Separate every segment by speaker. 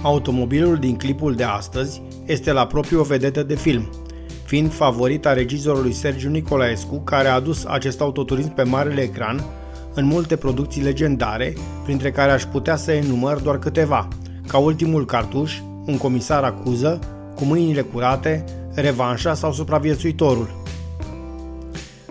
Speaker 1: Automobilul din clipul de astăzi este la propriu o vedetă de film, fiind favorita regizorului Sergiu Nicolaescu, care a adus acest autoturism pe marele ecran în multe producții legendare, printre care aș putea să enumăr doar câteva, ca Ultimul cartuș, Un comisar acuză, Cu mâinile curate, Revanșa sau Supraviețuitorul.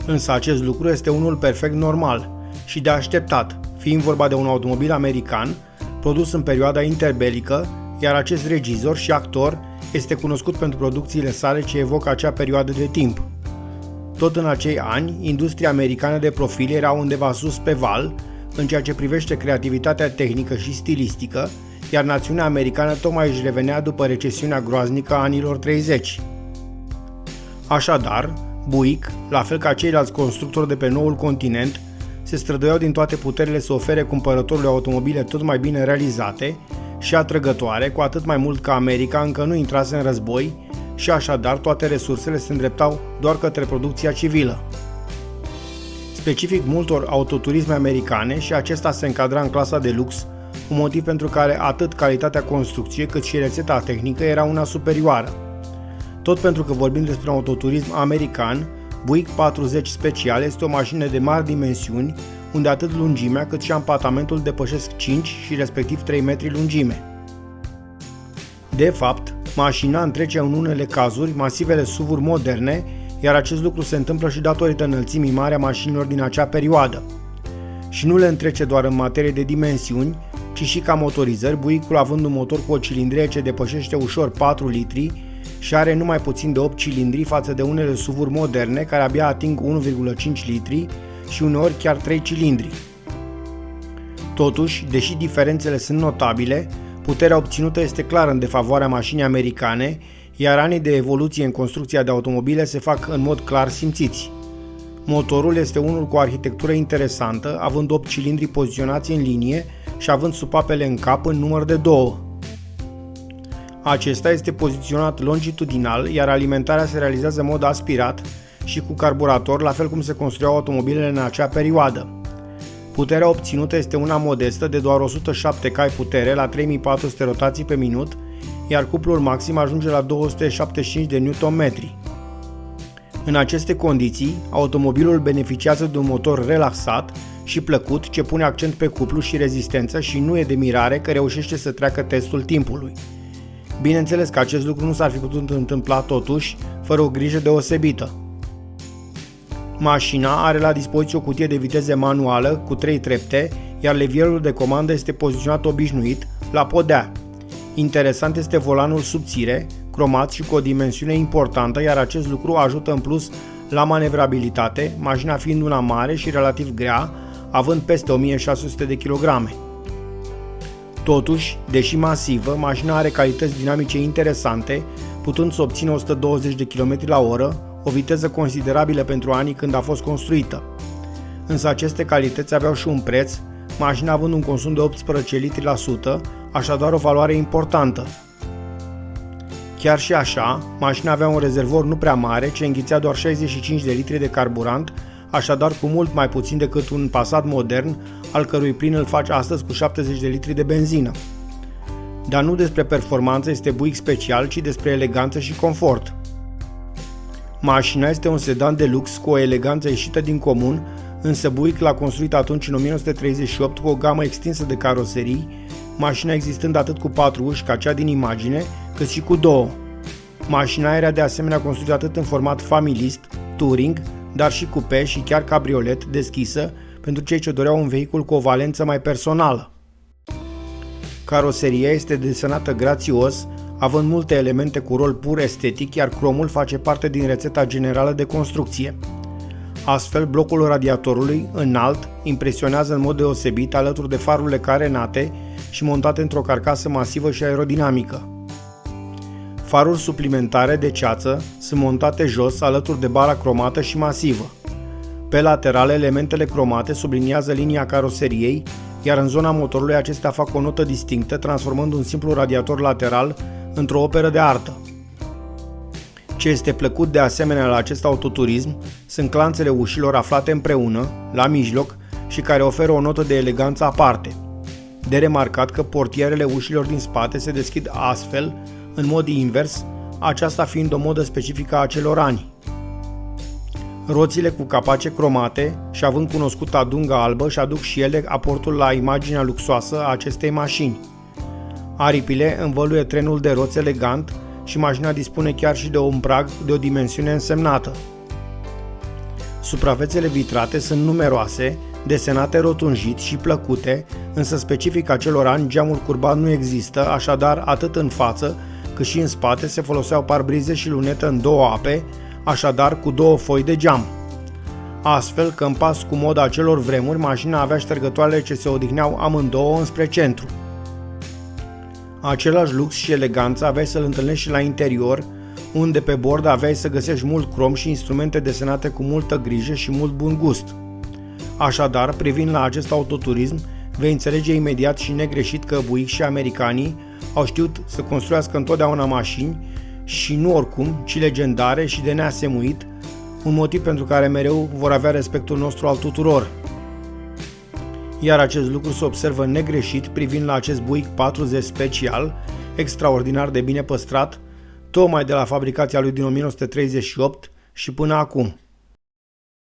Speaker 1: Însă acest lucru este unul perfect normal și de așteptat, fiind vorba de un automobil american produs în perioada interbelică, iar acest regizor și actor este cunoscut pentru producțiile sale ce evocă acea perioadă de timp. Tot în acei ani, industria americană de profil era undeva sus pe val în ceea ce privește creativitatea tehnică și stilistică, iar națiunea americană tocmai își revenea după recesiunea groaznică a anilor 30. Așadar, Buick, la fel ca ceilalți constructori de pe noul continent, se străduiau din toate puterile să ofere cumpărătorului automobile tot mai bine realizate și atrăgătoare, cu atât mai mult că America încă nu intrase în război și așadar toate resursele se îndreptau doar către producția civilă. Specific multor autoturisme americane, și acesta se încadra în clasa de lux, un motiv pentru care atât calitatea construcției cât și rețeta tehnică era una superioară. Tot pentru că vorbim despre un autoturism american, Buick 40 Special este o mașină de mari dimensiuni, unde atât lungimea cât și ampatamentul depășesc 5 și respectiv 3 metri lungime. De fapt, mașina întrece în unele cazuri masivele SUV-uri moderne, iar acest lucru se întâmplă și datorită înălțimii mari a mașinilor din acea perioadă. Și nu le întrece doar în materie de dimensiuni, ci și ca motorizări, Buick-ul având un motor cu o cilindrie ce depășește ușor 4 litri și are numai puțin de 8 cilindri față de unele SUV-uri moderne care abia ating 1,5 litri și uneori chiar 3 cilindri. Totuși, deși diferențele sunt notabile, puterea obținută este clar în defavoarea mașinii americane, iar anii de evoluție în construcția de automobile se fac în mod clar simțiți. Motorul este unul cu o arhitectură interesantă, având 8 cilindri poziționați în linie și având supapele în cap în număr de 2. Acesta este poziționat longitudinal, iar alimentarea se realizează în mod aspirat și cu carburator, la fel cum se construiau automobilele în acea perioadă. Puterea obținută este una modestă de doar 107 cai putere la 3400 rotații pe minut, iar cuplul maxim ajunge la 275 de Nm. În aceste condiții, automobilul beneficiază de un motor relaxat și plăcut ce pune accent pe cuplu și rezistență și nu e de mirare că reușește să treacă testul timpului. Bineînțeles că acest lucru nu s-ar fi putut întâmpla totuși fără o grijă deosebită. Mașina are la dispoziție o cutie de viteze manuală cu 3 trepte, iar levierul de comandă este poziționat obișnuit, la podea. Interesant este volanul subțire, cromat și cu o dimensiune importantă, iar acest lucru ajută în plus la manevrabilitate, mașina fiind una mare și relativ grea, având peste 1600 de kg. Totuși, deși masivă, mașina are calități dinamice interesante, putând să obțină 120 de km la oră, o viteză considerabilă pentru anii când a fost construită. Însă aceste calități aveau și un preț, mașina având un consum de 18 litri la sută, așadar o valoare importantă. Chiar și așa, mașina avea un rezervor nu prea mare, ce înghițea doar 65 de litri de carburant, așadar cu mult mai puțin decât un Passat modern, al cărui plin îl faci astăzi cu 70 de litri de benzină. Dar nu despre performanță este Buick Special, ci despre eleganță și confort. Mașina este un sedan de lux cu o eleganță ieșită din comun, însă Buick l-a construit atunci în 1938 cu o gamă extinsă de caroserii, mașina existând atât cu 4 uși ca cea din imagine, cât și cu 2. Mașina era de asemenea construită atât în format familist, touring, dar și coupe și chiar cabriolet deschisă pentru cei ce doreau un vehicul cu o valență mai personală. Caroseria este desenată grațios, având multe elemente cu rol pur estetic, iar cromul face parte din rețeta generală de construcție. Astfel, blocul radiatorului, înalt, impresionează în mod deosebit alături de farurile carenate și montate într-o carcasă masivă și aerodinamică. Faruri suplimentare de ceață sunt montate jos alături de bara cromată și masivă. Pe laterale, elementele cromate subliniază linia caroseriei, iar în zona motorului acestea fac o notă distinctă, transformând un simplu radiator lateral într-o operă de artă. Ce este plăcut de asemenea la acest autoturism sunt clanțele ușilor aflate împreună, la mijloc, și care oferă o notă de eleganță aparte. De remarcat că portierele ușilor din spate se deschid astfel, în mod invers, aceasta fiind o modă specifică a acelor ani. Roțile cu capace cromate și având cunoscuta dungă albă și aduc și ele aportul la imaginea luxoasă a acestei mașini. Aripile învăluie trenul de roți elegant și mașina dispune chiar și de un prag de o dimensiune însemnată. Suprafețele vitrate sunt numeroase, desenate rotunjit și plăcute, însă specific acelor ani geamul curbat nu există, așadar atât în față cât și în spate se foloseau parbrize și lunetă în două ape, așadar cu două foi de geam. Astfel că în pas cu moda acelor vremuri, mașina avea ștergătoarele ce se odihneau amândouă înspre centru. Același lux și eleganță aveai să-l întâlnești și la interior, unde pe bord aveai să găsești mult crom și instrumente desenate cu multă grijă și mult bun gust. Așadar, privind la acest autoturism, vei înțelege imediat și negreșit că Buick și americanii au știut să construiască întotdeauna mașini și nu oricum, ci legendare și de neasemuit, un motiv pentru care mereu vor avea respectul nostru al tuturor. Iar acest lucru se observă negreșit privind la acest Buick 40 special, extraordinar de bine păstrat, tocmai de la fabricația lui din 1938 și până acum.